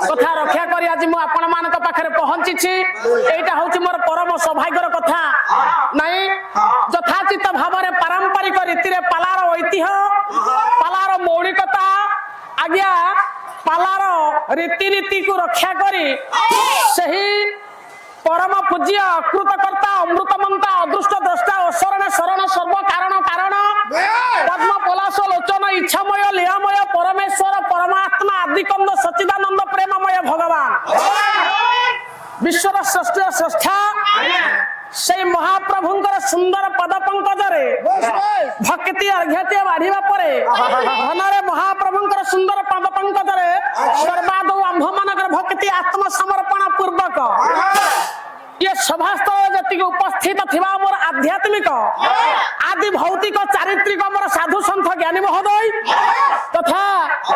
कथा रक्षा करी आज मु आपण मान पाखे पहुंची एटा हूँ मोर परम सौभाग्यर कथा नहीं यथाचित भाव में पारंपरिक रीति रे पालार ऐतिह्य पालार मौलिकता आज्ञा पालार रीतिनीति को रक्षा करी सही परम पूज्य कृतकर्ता अमृतमंता अदृष्ट द्रष्टा अशरण शरण सर्व कारण कारण पद्म पलाश लोचन इच्छामय लीलामय परमेश्वर परमात्मा आदिकंद सच्चिदानंद प्रेममय भगवान विश्वर श्रेष्ठ श्रेष्ठा से महाप्रभुंकर सुंदर पद पंकजरे भक्ति अर्घ्यते बाढ़िबा परे धनरे महाप्रभुंकर सुंदर पद पंकजरे सर्वादौ आंभ मानकर भक्ति आत्म समर्पण पूर्वक ये सभास्थल जति उपस्थित थिबा मोर आध्यात्मिक आदि भौतिक चारित्रिक मोर साधु संत ज्ञानी महोदय तथा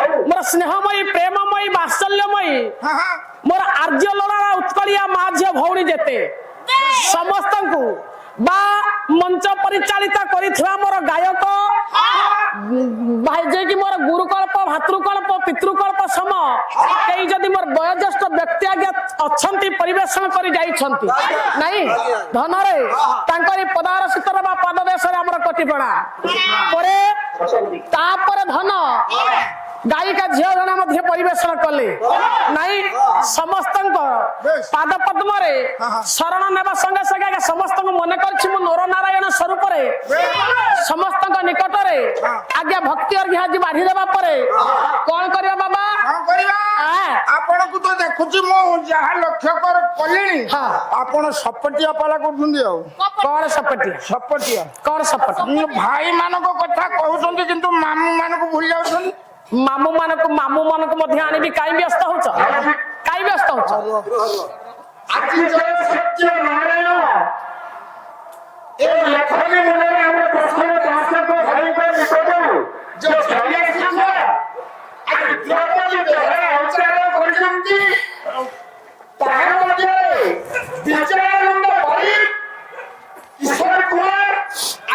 मोर स्नेहमयी प्रेममयी वात्सल्यमयी मोर आर्य लड़ा उत्कलिया माँ झील भौणी जेते समस्त को बा मंच परिचालित करिथिबा मोर गायक जे कि मोर गुरुकल्प भातृकल्प पितृकल्प सम कई जदि मोर वयोज्येष्ठ व्यक्ति आगे अछंती परिवेशन करि जाइछंती नहीं धनरे तांकरी पदार सितर बा पद देश रे हमर कटिपणा परे तापर धन गायिका झील जन मध्य परिवेशन कले नहीं समस्त पाद पद्म शरण नेबा संगे संगे समस्त मन कर नर नारायण स्वरूप समस्त निकट आज्ञा भक्ति अर्घ्य आज बाढ़ी देवा कौन करिया बाबा आपण को तो देखुची मो जहा लक्ष्य कर कलिनी आपण सपटिया पाला करथुंदी कौन सपटिया सपटिया कौन सपटिया भाई मानको कथा कहउछंती किंतु मामू मानको भूल जाउछंती मामू मान को मध्य आनी कई व्यस्त हो कई व्यस्त हो आखिर सत्य नारायण ए लखने मुने हमरे प्रश्न शास्त्र को भाई पर निकटो जो छाया शिक्षा आज द्रौपदी देहरा उच्चारण करछंती तार मध्ये विचारानंद भाई ईश्वर कुमार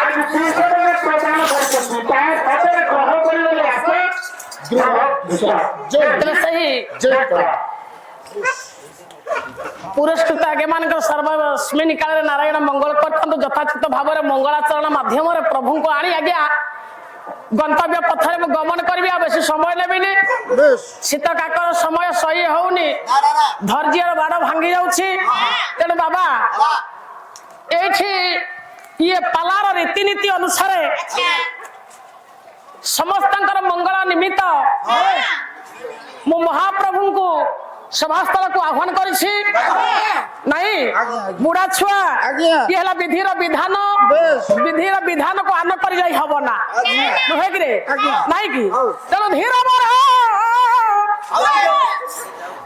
आज कृष्ण में प्रचार करछंती तार पदरे ग्रहण करले आसे पुरस्कृत आगे मान सर्वस्मिन काल नारायण मंगल कर यथाचित भाव में मंगलाचरण माध्यम प्रभु को आनी आज्ञा गंतव्य पथर में गमन करी बेसी समय नेबिनी शीत काकर समय सही होनी धैर्य बाड़ भांगी जाऊँगी तेणु बाबा ये पालार रीतिनीति अनुसार समस्त मंगल निमित्त मु महाप्रभु को सभास्थल को आह्वान करिछि नहीं बुढ़ा छुआ ये विधिर विधान विधिर विधान को आन कर जाई हबो ना नुहे कि रे नहीं कि चलो धीर मोर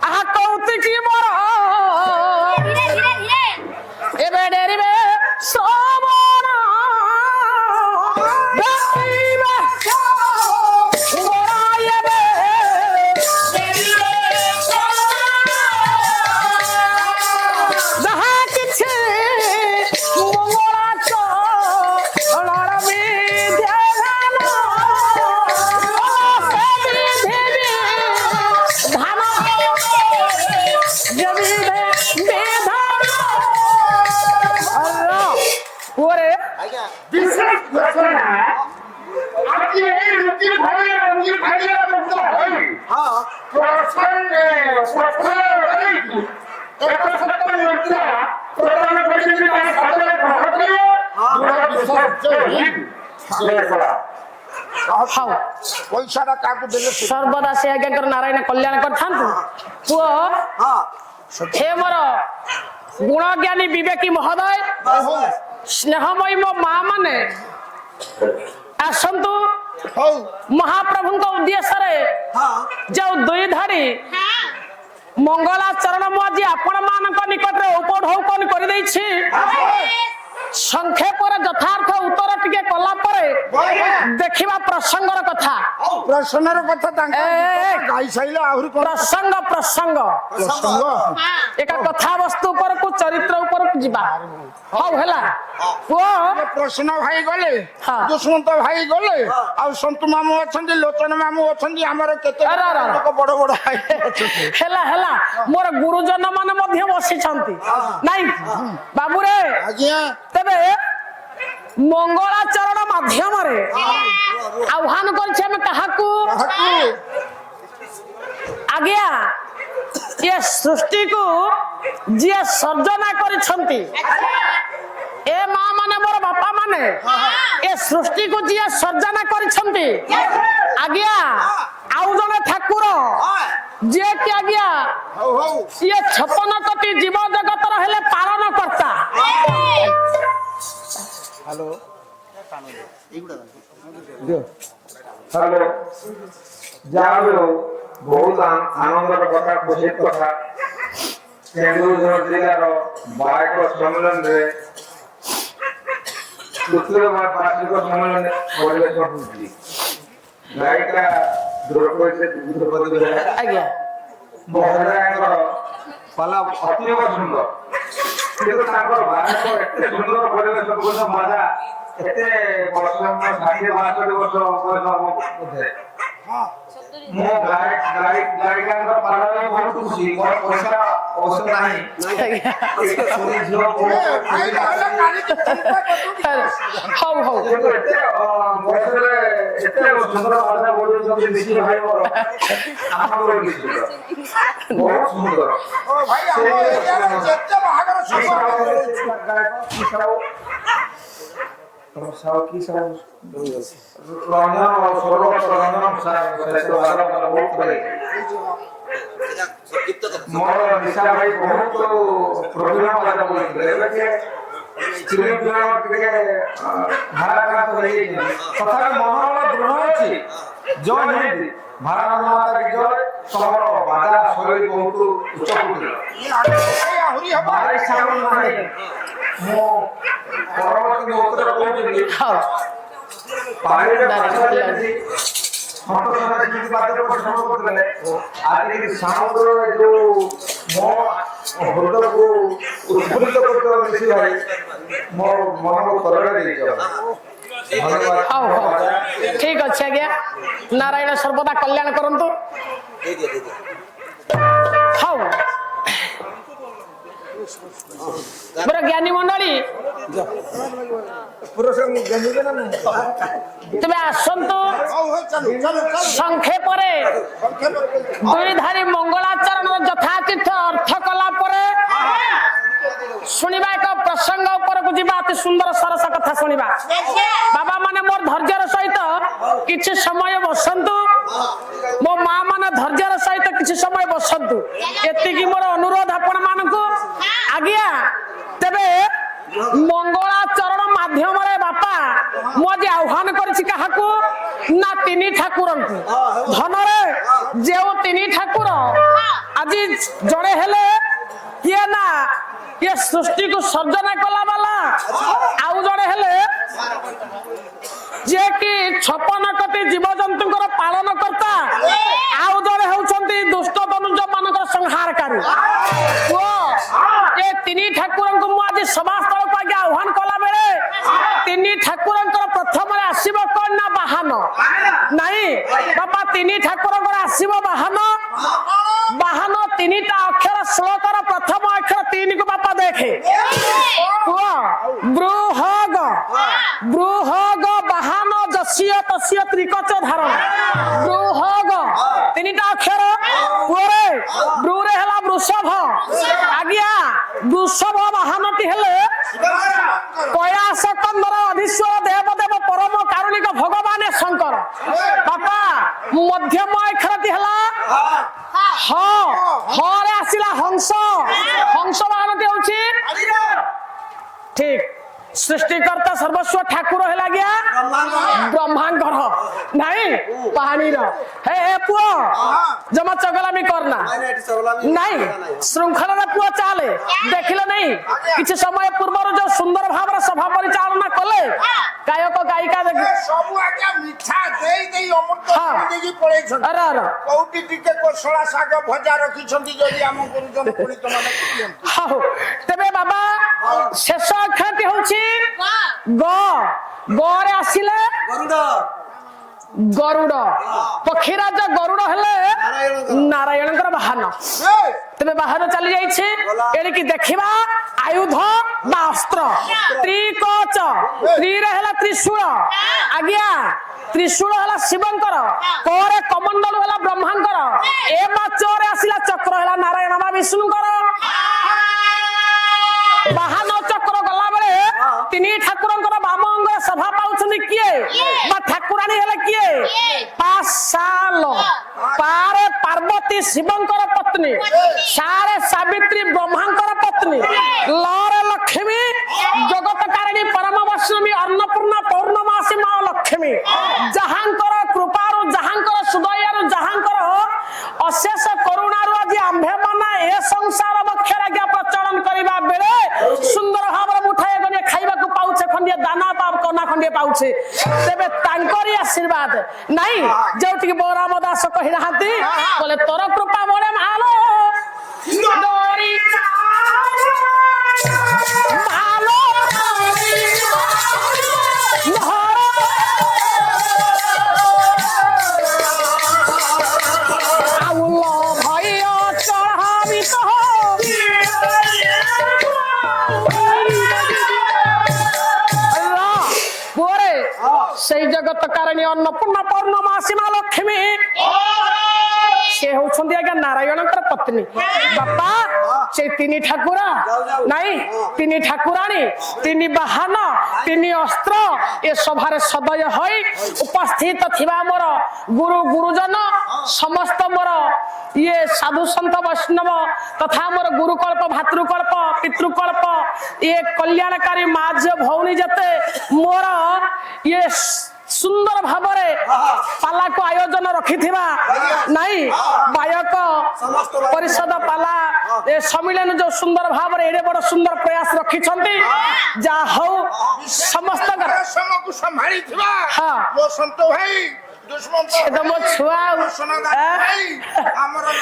आहा कौतिकी मोर धीरे धीरे धीरे एबे डेरिबे सोमना सर्वदा से आज्ञा कर नारायण कल्याण कर हे मोर गुणज्ञानी विवेकी महोदय स्नेहमयी मो माँ माने आसतु महाप्रभु उद्देश्य जो दुई धाड़ी मंगलाचरण मुझे आपण मान निकट उपढ़ौकन कर ସଂକ୍ଷେପରେ ଯଥାର୍ଥ ଉତ୍ତର ଟିକେ କଲା ପରେ ଦେଖିବା ପ୍ରସଙ୍ଗର କଥା। ପ୍ରଶ୍ନର କଥା ତାଙ୍କ ଗାଇ ସାଇଲେ ଆହୁରି କଣ ପ୍ରସଙ୍ଗ ଏକ କଥାବସ୍ତୁ ଉପରକୁ ଚରିତ୍ର ଉପରକୁ ଯିବା। ହଉ ହେଲା ପୁଅ ପ୍ରଶ୍ନ ଭାଇ ଗଲେ ହଁ। ଦୁଷ୍ମନ୍ତ ଭାଇ ଗଲେ ଆଉ ସନ୍ତୁ ମାମୁଁ ଅଛନ୍ତି ଲୋଚନ ମାମୁଁ ଅଛନ୍ତି ଆମର କେତେ ଆରେ, ଆରେ, ଆରେ। ଲୋକ ବଡ ବଡ ଭାଇ ଅଛନ୍ତି। ହେଲା ମୋର ଗୁରୁଜନ ମାନେ ମଧ୍ୟ ବସିଛନ୍ତି ନାଇଁ ବାବୁରେ। ଆଜ୍ଞା ତେବେ ମଙ୍ଗଳାଚରଣ ମାଧ୍ୟମରେ ଆହ୍ୱାନ କରିଛି ଆମେ କାହାକୁ? ଆଜ୍ଞା ଏ ସୃଷ୍ଟିକୁ ଯିଏ ସର୍ଜନା କରିଛନ୍ତି, ଏ ମା ମାନେ ମୋର ବାପା ମାନେ ଏ ସୃଷ୍ଟିକୁ ଯିଏ ସର୍ଜନା କରିଛନ୍ତି, ଆଜ୍ଞା ଆଉ ଜଣେ ଠାକୁର ଯିଏ କି ଆଜ୍ଞା ସିଏ 56 କୋଟି ଜୀବ ଜଗତର ହେଲେ ପାଳନ କର୍ତ୍ତା। ହ୍ୟାଲୋ ଯାହା ବି ହଉ ବହୁତ ଆନନ୍ଦର କଥା, ଖୁସିର କଥା। କେନ୍ଦୁଝର ଜିଲ୍ଲାର ବାର୍ଷିକ ସମ୍ମିଳନୀରେ ତୃତୀୟ ବାର୍ଷିକ ସମ୍ମିଳନୀ ପରିବେଷଣ ହୋଇଛି। ଗାୟିକା ଦ୍ରୌପଦୀ ଆଜ୍ଞା ମହୋଦୟଙ୍କର ପାଲା ଅତୀବ ସୁନ୍ଦର, କିନ୍ତୁ ତାଙ୍କର ବାର୍ଷିକ ଏତେ ସୁନ୍ଦର ପରିବେଷଣ କରୁന്ന ମଜା ଏତେ ବର୍ଷ 60-62 ବର୍ଷ ବୟସ ବୋଧେ ମୁଁ ଗାୟିକାଙ୍କ ପାଲାରେ ବହୁତ ଖୁସି। ମୋର ପଇସା ଅବଶ୍ୟ ନାହିଁ, ହଉ କିନ୍ତୁ ଏତେ ବୟସରେ ଏତେ ସୁନ୍ଦର ମଜା ବଢୁଛନ୍ତି ମିଶି ଭାଇ ମୋର ଆମର ବହୁତ ସୁନ୍ଦର। ଭାଇ ଆମ ଏରିଆରେ ଯେତେ ବାହାଘର ସବୁ ମୋର ନିଶା ଭାଇ ବହୁତ ପ୍ରବୀଣ କଥା କହୁଥିଲେ, ଏବେ ଟିକେ ଭାରାକ୍ରାନ୍ତ ହେଇଯାଇଛନ୍ତି। ତଥାପି ମନୋବଳ ଦୃଢ ଅଛି। ଜୟ ହିନ୍ଦ, ଭାରତ ମାତା କି ଜୟ। ତମର ବାଜା ଶୈଳୀ ବହୁତ ଉଚ୍ଚକୋଟୀର। ଆହୁରି ହବ। ଭାଇ ସାଉଣ୍ଡ ନାହିଁ। ମୁଁ ପରବର୍ତ୍ତୀ ଉତ୍ତର କହୁଥିଲି, ପାଣିରେ ମାଛ ଯେମିତି ସନ୍ତୋଷରେ ଯେମିତି ପାତ୍ରରେ ପରିଶ୍ରମ କରୁଥିଲେ, ଆଜି ସାଉଣ୍ଡର ଯୋଉ ମୋ ହୃଦୟକୁ ଉତ୍ଫୁଲ୍ଲିତ କରୁଥିବା ମିଶି ଭାଇ ମୋ ମନକୁ ତରଳ ଦେଇଛ। ହଉ ଠିକ ଅଛି ଆଜ୍ଞା, ନାରାୟଣ ସର୍ବଦା କଲ୍ୟାଣ କରନ୍ତୁ। ହଉ ମୋର ଜ୍ଞାନୀ ମଣ୍ଡଳୀ ତେବେ ଆସନ୍ତୁ ସଂକ୍ଷେପରେ ଦୁଇଧାରୀ ମଙ୍ଗଳାଚରଣର ଯଥାତୀର୍ଥ ଅର୍ଥ କଲା ପରେ ଶୁଣିବା ଏକ ପ୍ରସଙ୍ଗ ଉପରକୁ ଯିବା। ଅତି ସୁନ୍ଦର ସରସ କଥା ଶୁଣିବା। ବାବା ମାନେ ମୋର ଧୈର୍ଯ୍ୟର ସହିତ କିଛି ସମୟ ବସନ୍ତୁ, ମୋ ମା ମାନେ ଧୈର୍ଯ୍ୟର ସହିତ କିଛି ସମୟ ବସନ୍ତୁ, ଏତିକି ମୋର ଅନୁରୋଧ ଆପଣ ମାନଙ୍କୁ। ଆଜ୍ଞା ତେବେ ମଙ୍ଗଳାଚରଣ ମାଧ୍ୟମରେ ବାପା ମୁଁ ଆଜି ଆହ୍ୱାନ କରିଛି କାହାକୁ ନା ତିନି ଠାକୁରଙ୍କୁ। ଧନରେ ଯେଉଁ ତିନି ଠାକୁର ଆଜି ଜଣେ ହେଲେ କିଏ ନା ये सृष्टि को सर्जना कला वाला आउ जड़े हेले जे कि 56 कोटी जीव जंतु पालन करता आउ जड़े होउछंती दुष्ट दनुज मानक संहारकारी। ओ ये तिनी ठाकुर को मु आज सभा स्थल को आगे आह्वान कला बेले तिनी ठाकुर प्रथम आसीबो कोन ना वाहन नहीं बापा तिनी ठाकुर आसीबो वाहन वाहन तीनटा अक्षर श्लोकर प्रथम अक्षर 3 को बापा देखे बृहग बृहग वाहन जस्य तस्य त्रिकच धारण बृहग तीनटा अक्षर पुरे ब्रूरे हला वृषभ आज्ञा वृषभ वाहनटी हेले कयास कंदर अधीश्वर देवदेव परम कारुणिक भगवान शंकर बापा मध्यम अक्षरटी हला रे आसिला हंस हंस वाहनटी होछि ठीक सृष्टिकर्ता सर्वस्व ठाकुर है गया ब्रह्मांडर नहीं पानी हे हे पुओ जमा चगलामी करना नहीं श्रृंखला पुओ चाले देखिले नहीं किसी समय पूर्व जो सुंदर भाव सभा परिचालना कले गायक गायिका देख सब आज्ञा मिठा देई देई अमृत देगी पड़े छन अरे अरे कोउटी टिके कोसळा साग भजा रखी छंती जदी हम गुरुजन पुलित माने कियंतु हां तबे बाबा शेष अक्षरटी होछि ग गरे आसिले गरुड़ पक्षीराज गरुड़ हेले नारायण वाहन तेरे बाहर चली जाइए देखा आयुध बा अस्त्र त्रिकच त्रिला त्रिशूल आज्ञा त्रिशूल है शिवंकर करे कमंडल है ब्रह्मांकर ए बाचरे आसिला चक्र है नारायण बा विष्णुकर बाहन चक्र गला बेले तीन ठाकुर बाम अंग सभा पाउछन किए बा ठाकुराणी हेले किए पासाल पारे पार्वती शिवंकर पत्नी सारे सावित्री ब्रह्मांकर पत्नी लरे लक्ष्मी जगतकारिणी परम वैष्णवी अन्नपूर्णा पौर्णमासी माँ लक्ष्मी जहांकर कृपारु जहांकर सुदयारु जहांकर अशेष करुणारु आज आंभे माना ए संसार बक्षर आज्ञा प्रचलन करबा बेले सुंदर भाव मुठाए गने खाइबा को पाउछे खंडिया दाना पाव कोना खंडिया पाउछे तेबे तांकरी आशीर्वाद नहीं जेउटी बोराम दास कहि रहंती बोले तोर कृपा मोरे मालो डोरी मालो आउलो भइयो चढ़ावी से जगत कारिणी अन्नपूर्णा पौर्णमासी माँ लक्ष्मी से होउछंदी आज्ञा नारायणकर पत्नी बापा से तीन ठाकुरा नहीं तीन ठाकुराणी तीन बाहन तीन अस्त्र ए सभारे सदय होई उपस्थित थिबा मोर गुरु गुरुजन समस्त मोर ये साधु संत वैष्णव तथा मोर गुरुकल्प भातृकल्प पितृकल्प ये कल्याणकारी माज भौणी जते मोर ये सुंदर भावरे पाला को आयोजन रखी नहीं गायक परिषद पाला ए सम्मिलन जो सुंदर भावरे एडे बड़ सुंदर प्रयास रखी जा हौ समस्त को संभाली थिबा हां वो संत भाई दुश्मन तो मो छुआ भाई हमर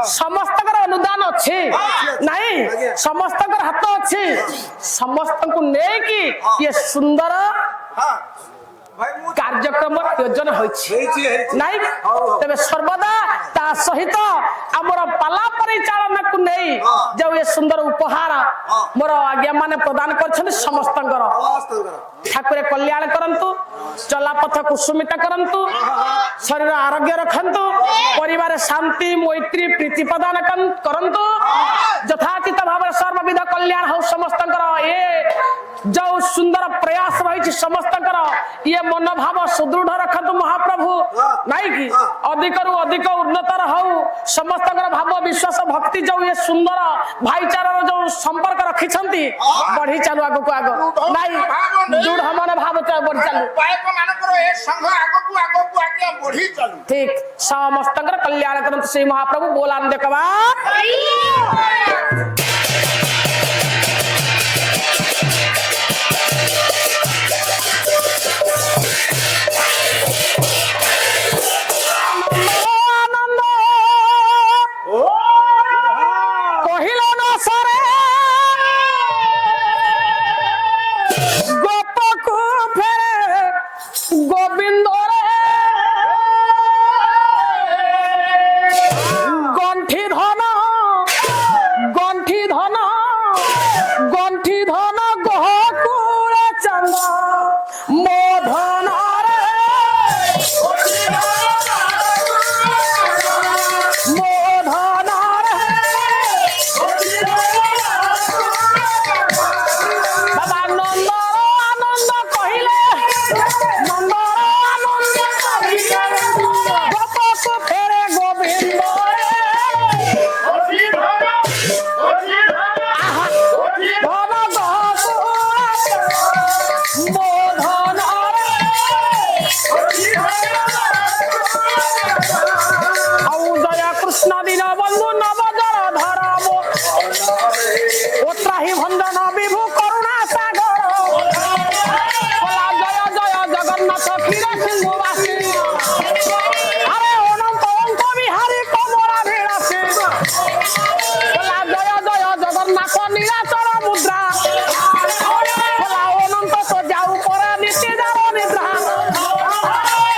समस्त अनुदान अच्छी नहीं समस्त हाथ अच्छी समस्त को नहीं कि ये सुंदर कार्यक्रम आयोजन नहीं तेरे सर्वदा ता सहित आमर पाला परिचालन को नहीं जो ये सुंदर उपहार मोर आज्ञा माने प्रदान कर समस्त ठाकुर कल्याण करंतु चलापथ कुसुमित करंतु शरीर आरोग्य रखंतु परिवार शांति मैत्री प्रीति प्रदान करंतु यथाचित भाव सर्वविध कल्याण हो समस्त ये जो सुंदर प्रयास रही समस्त ये मनोभाव सुदृढ़ रखतु महाप्रभु नहीं कि अधिक रु अधिक उन्नतर हो समस्त भाव विश्वास भक्ति जो ये सुंदर भाईचारा जो संपर्क रखी बढ़ी चलु आग को आग नहीं दृढ़ मन भाव बढ़ी चलु ठीक समस्त कल्याण करंतु श्री महाप्रभु बोलान देखवा गंठी আরে অনন্ত অঙ্ক বিহারী কমলা ভিড়াছে বলা জয় জয় জগন্নাথ নীলাচল মুদ্রা বলা অনন্ত তো যাও পরে নিতে যাও নিদ্রা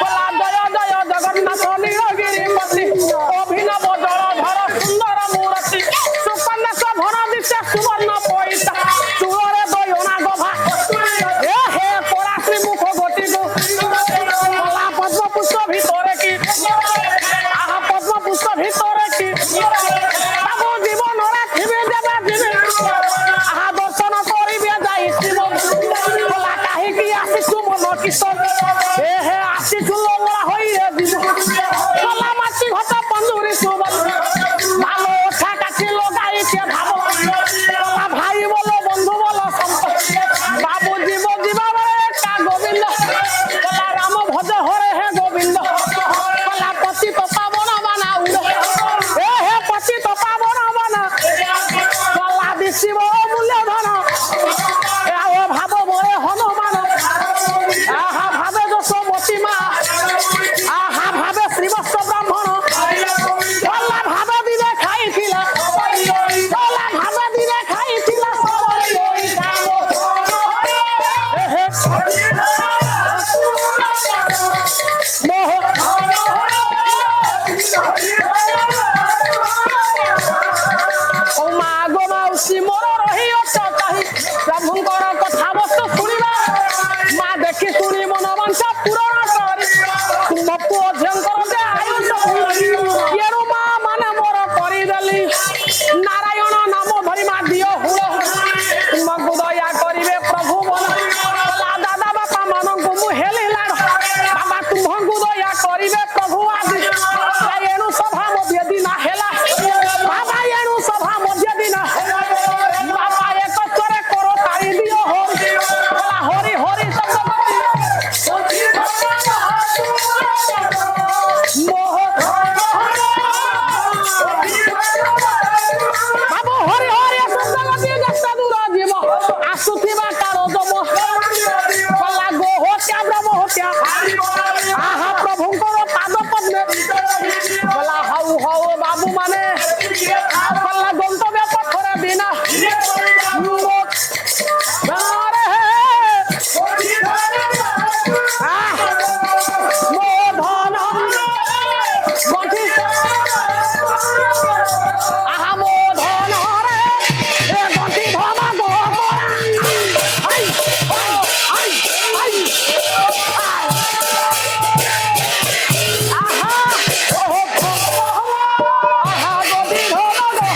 বলা জয় জয় জগন্নাথ নীলগিরি পতি অভিনব জলধর সুন্দর মূরতি সুকন্যাস ভর দিশে সুবর্ণ পয়সা চুরে দয়না গভা এ হে পরাশ্রী মুখ গটিকু বলা পদ্ম পুষ্প ভিতরে কি আহা পদ্ম পুষ্প ভিতরে কি বাবু জীবনরে থিবে দেবে দিবে আহা দর্শন করিবে যাই শিব বলা কাহিকি আসিছু মন কিশোর এ হে আসিছু লোলা হইরে দিব বলা মাছি ঘট পঞ্জুরি সুবন ভালো ওঠা কাছি লগাইছে ভাব বলা ভাই বলো বন্ধু বলো সম্পদ বাবু জীব জীবাবে কা গোবিন্দ বলা রাম ভজ হরে হে গোবিন্দ বলা পতি তো পাবন বানা উড়ে এ হে পতি তো পাবন বানা বলা দিশিব মূল্য ধন এ ভাব বরে হনুমান আহা ভাবে যশোমতী মা আহা ভাবে শ্রীবৎস ব্রাহ্মণ বলা ভাবে দিনে খাইছিলা বলা ভাবে দিনে খাইছিলা ও মা গো মাউসী মোর রহিଅଛ কাহি প্রভুଙ୍କର কথা বস্তু শুଣିବା মা দেখি শুଣି মନ বাঞ্ଛା ପୂରଣ କରି ତୁମ ପୁଅ ଝିଅଙ୍କର ଯେ ଆୟୁଷ ଏଣୁ ମା ମାନେ ମୋର କରିଦେଲି ନାରାୟଣ ନାମ ଧରି ମା ଦିଅ ହୁଳ ତୁମକୁ ଦୟା କରିବେ ପ୍ରଭୁ ବଲା ଦାଦା ବାପା ମାନଙ୍କୁ ମୁଁ ହେଲି ଲାଡ଼ ବାବା ତୁମକୁ ଦୟା କରିବେ ପ୍ରଭୁ ଆଜି ଏଣୁ ସଭା ମଧ୍ୟ ଦିନ ହେଲା ବାବା ଏଣୁ ସଭା ମଧ୍ୟ ଦିନ ବାବା ଏକ ସ୍ୱରେ କର ତାଳି ଦିଅ ହରି ହରି ହରି ଶବ୍ଦ ବାବୁ ହରି ହରି ଶବ୍ଦ ଗତି ଯେତେ ଦୂର ଯିବ ଆସୁଥିବା ତାର ଦମ ଗଲା ଗୋ ହତ୍ୟା ବ୍ରହ୍ମ ହତ୍ୟା ଆହା ପ୍ରଭୁଙ୍କର ପାଦ ପଦ୍ମେ ଗଲା ହଉ ହଉ ବାବୁ ମାନେ ଗଲା ଗନ୍ତବ୍ୟ ପଥରେ ବିନା আহা মো ধন রে এ গন্তি ধমা গো আই আই আই আহা ও আহা গন্তি ধমা গো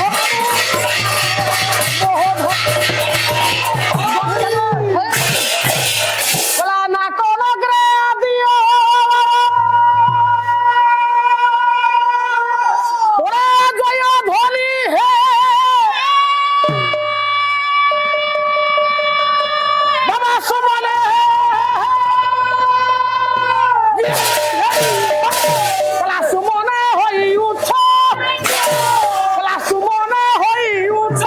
বলা না কোন গ্রে দিও ওরে জয় ধ্বনি হে বাবা সুমনে বলা সুমনে হই উঠ বলা সুমনে হই উঠ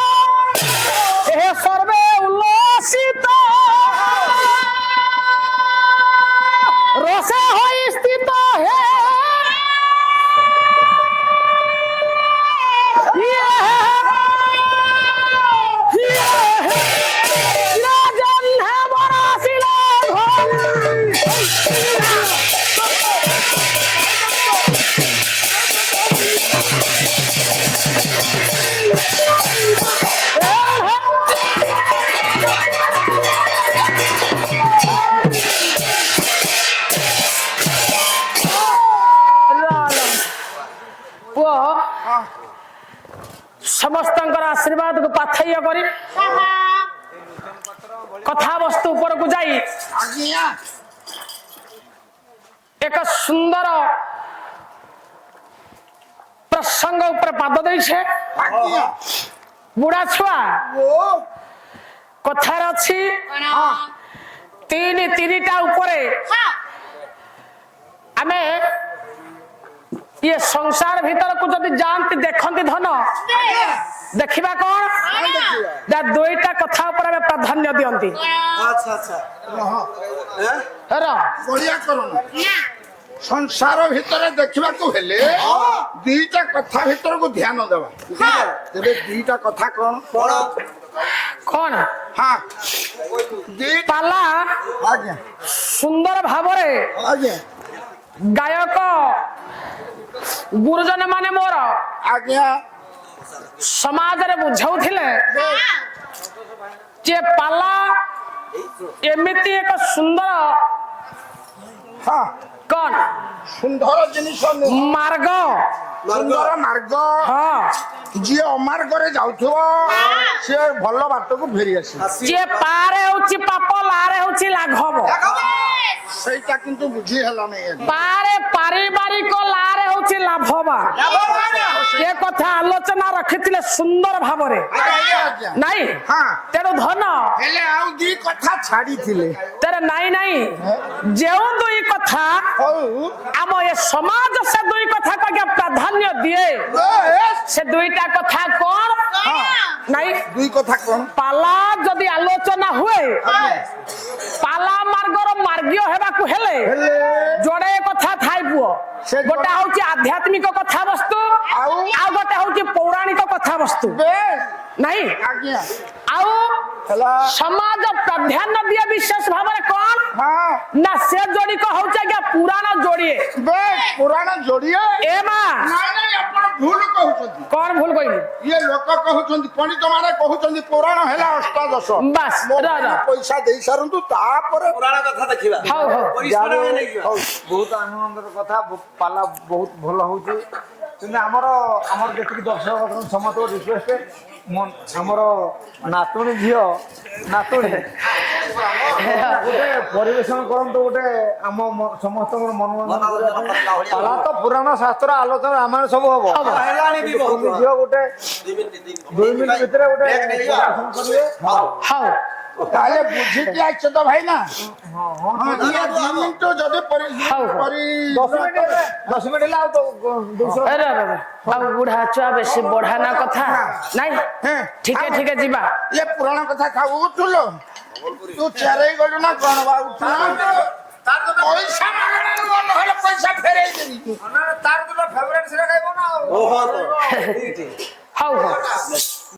হে সর্বে উল্লসিত রসে হই স্থিত হে রাজন হে বরাসিল পুଅ ସମସ୍ତଙ୍କର ଆଶୀର୍ବାଦକୁ ପାଥେୟ କରି କଥାବସ୍ତୁ ଉପରକୁ ଯାଇ ଆଜ୍ଞା ଏକ ସୁନ୍ଦର ପ୍ରସଙ୍ଗ ଉପରେ ପାଦ ଦେଇଛେ ଆଜ୍ଞା ବୁଢା ଛୁଆ ଓ କଥାରେ ଅଛି ତିନିଟା ଉପରେ ଆମେ ये संसार भीतर को जदि जानती देखती धन देखा कौन जा दुईटा कथा ऊपर में प्राधान्य दियंती अच्छा अच्छा रो बढ़िया करो ସଂସାର ଭିତରେ ଦେଖିବାକୁ ହେଲେ ଦିଟା କଥା ଭିତରକୁ ଧ୍ୟାନ ଦେବା। ତେବେ ଦିଟା କଥା କଣ? କଣ? ହଁ ଦିଟା ପାଲା ଆଜ୍ଞା ସୁନ୍ଦର ଭାବରେ ଆଜ୍ଞା ଗାୟକ ଗୁରୁଜନ ମାନେ ମୋର ଆଜ୍ଞା ସମାଜରେ ବୁଝାଉଥିଲେ ଯେ ପାଲା ଏମିତି ଏକ ସୁନ୍ଦର ହଁ କଣ ସୁନ୍ଦର ଜିନିଷ ନୁହଁ, ମାର୍ଗ ସୁନ୍ଦର ମାର୍ଗ। ହଁ ଯିଏ ଅମାର୍ଗରେ ଯାଉଥିବ ସିଏ ଭଲ ବାଟକୁ ଫେରି ଆସିବ। ଯିଏ ପାରେ ହଉଛି ପାପ ଲାରେ ହଉଛି ଲାଘବ। ସେଇଟା କିନ୍ତୁ ବୁଝି ହେଲାନି। ପାରେ ପାରିବାରିକ ଲାରେ ହଉଛି ଲାଭବା। ଏ କଥା ଆଲୋଚନା ରଖିଥିଲେ ସୁନ୍ଦର ଭାବରେ ଆଜ୍ଞା ନାଇଁ। ହଁ ତେଣୁ ଧନ ହେଲେ ଆଉ ଦି କଥା ଛାଡିଥିଲେ। ତେରେ ନାଇଁ ନାଇଁ ଯେଉଁ ଦୁଇ କଥା ହଉ ଆମ ଏ ସମାଜ ସେ ଦୁଇ କଥା ଆଜ୍ଞା ପ୍ରାଧାନ୍ୟ ଦିଏ। ସେ ଦୁଇଟା କଥା କଣ? ନାଇଁ ଦୁଇ କଥା କଣ? ପାଲା ଯଦି ଆଲୋଚନା ହୁଏ ପାଲା ମାର୍ଗର ମାର୍ଗୀୟ ହେବାକୁ ହେଲେ ଯୋଡେ କଥା ଥାଏ ପୁଅ। ଗୋଟେ ହଉଛି ଆଧ୍ୟାତ୍ମିକ କଥାବସ୍ତୁ ଆଉ ଗୋଟେ ହଉଛି ପୌରାଣିକ କଥାବସ୍ତୁ ନାଇଁ। ଆଜ୍ଞା ଆଉ ହେଲା ସମାଜ ପ୍ରାଧାନ୍ୟ ଦିଏ ବିଶେଷ ଭାବରେ କଣ ହଁ ନା ସେ ଯୋଡିକ ହଉଛି ଆଜ୍ଞା ପୁରାଣ ଯୋଡିଏ। ପୁରାଣ ଯୋଡିଏ। ଏ ମା ନାଇଁ ନାଇଁ ଆପଣ ଭୁଲ କହୁଛନ୍ତି। କଣ ଭୁଲ କହିଲି? ଇଏ ଲୋକ କହୁଛନ୍ତି, ପଣ୍ଡିତ ମାନେ କହୁଛନ୍ତି ପୁରାଣ ହେଲା ଅଷ୍ଟାଦଶ। ବାସ୍ ମୋ ରା ରା। ପଇସା ଦେଇ ସାରନ୍ତୁ ତାପରେ ପୁରାଣ କଥା ଦେଖିବା। ହଉ ହଉ ବହୁତ ଆନନ୍ଦର କଥା। ପାଲା ବହୁତ ଭଲ ହଉଛି। କିନ୍ତୁ ଆମର ଯେତିକି ଦର୍ଶକ ସମସ୍ତଙ୍କ ରିକ୍ୱେଷ୍ଟ ଆମର ନାତୁଣୀ ଝିଅ ନାତୁଣୀ ଗୋଟେ ପରିବେଷଣ କରନ୍ତୁ, ଗୋଟେ ଆମ ସମସ୍ତଙ୍କର ମନୋରଞ୍ଜନ କରିବା ପାଇଁ। ପାଲା ତ ପୁରାଣ ଶାସ୍ତ୍ର ଆଲୋଚନା ରାମାୟଣ ସବୁ ହବ। ହେଲାଣି ବି ବହୁତ। ଝିଅ ଗୋଟେ 2 ମିନିଟ ଭିତରେ ଗୋଟେ ନେଇଯିବା। ପରିବେଷଣ କରିବେ। ହଉ ତାହେଲେ ବୁଝିକି ଆଇଛ ତ ଭାଇ ନା। ହଁ ଇଏ 2 ମିନିଟ ଯଦି ହଉ। 10 ମିନିଟ ହେଲେ ଆଉ ଦୁଇଶହ ଆଉ ବୁଢା ଛୁଆ ବେଶୀ ବଢା ନା କଥା ନାଇଁ। ଠିକେ ଠିକେ ଯିବା। ଇଏ ପୁରାଣ କଥା ଖାଉ ଉଠୁଲ। ତୁ ଚେରେଇ ଗଲୁ ନା କଣ ବା ଉଠୁ ପଇସା ମାଗଣାରୁ ନହେଲେ ପଇସା ଫେରେଇ ଦେବି। ତାର ଫେଭରେଟ ସେଟା ଖାଇବ ନା। ଓହୋ ହଉ ହଉ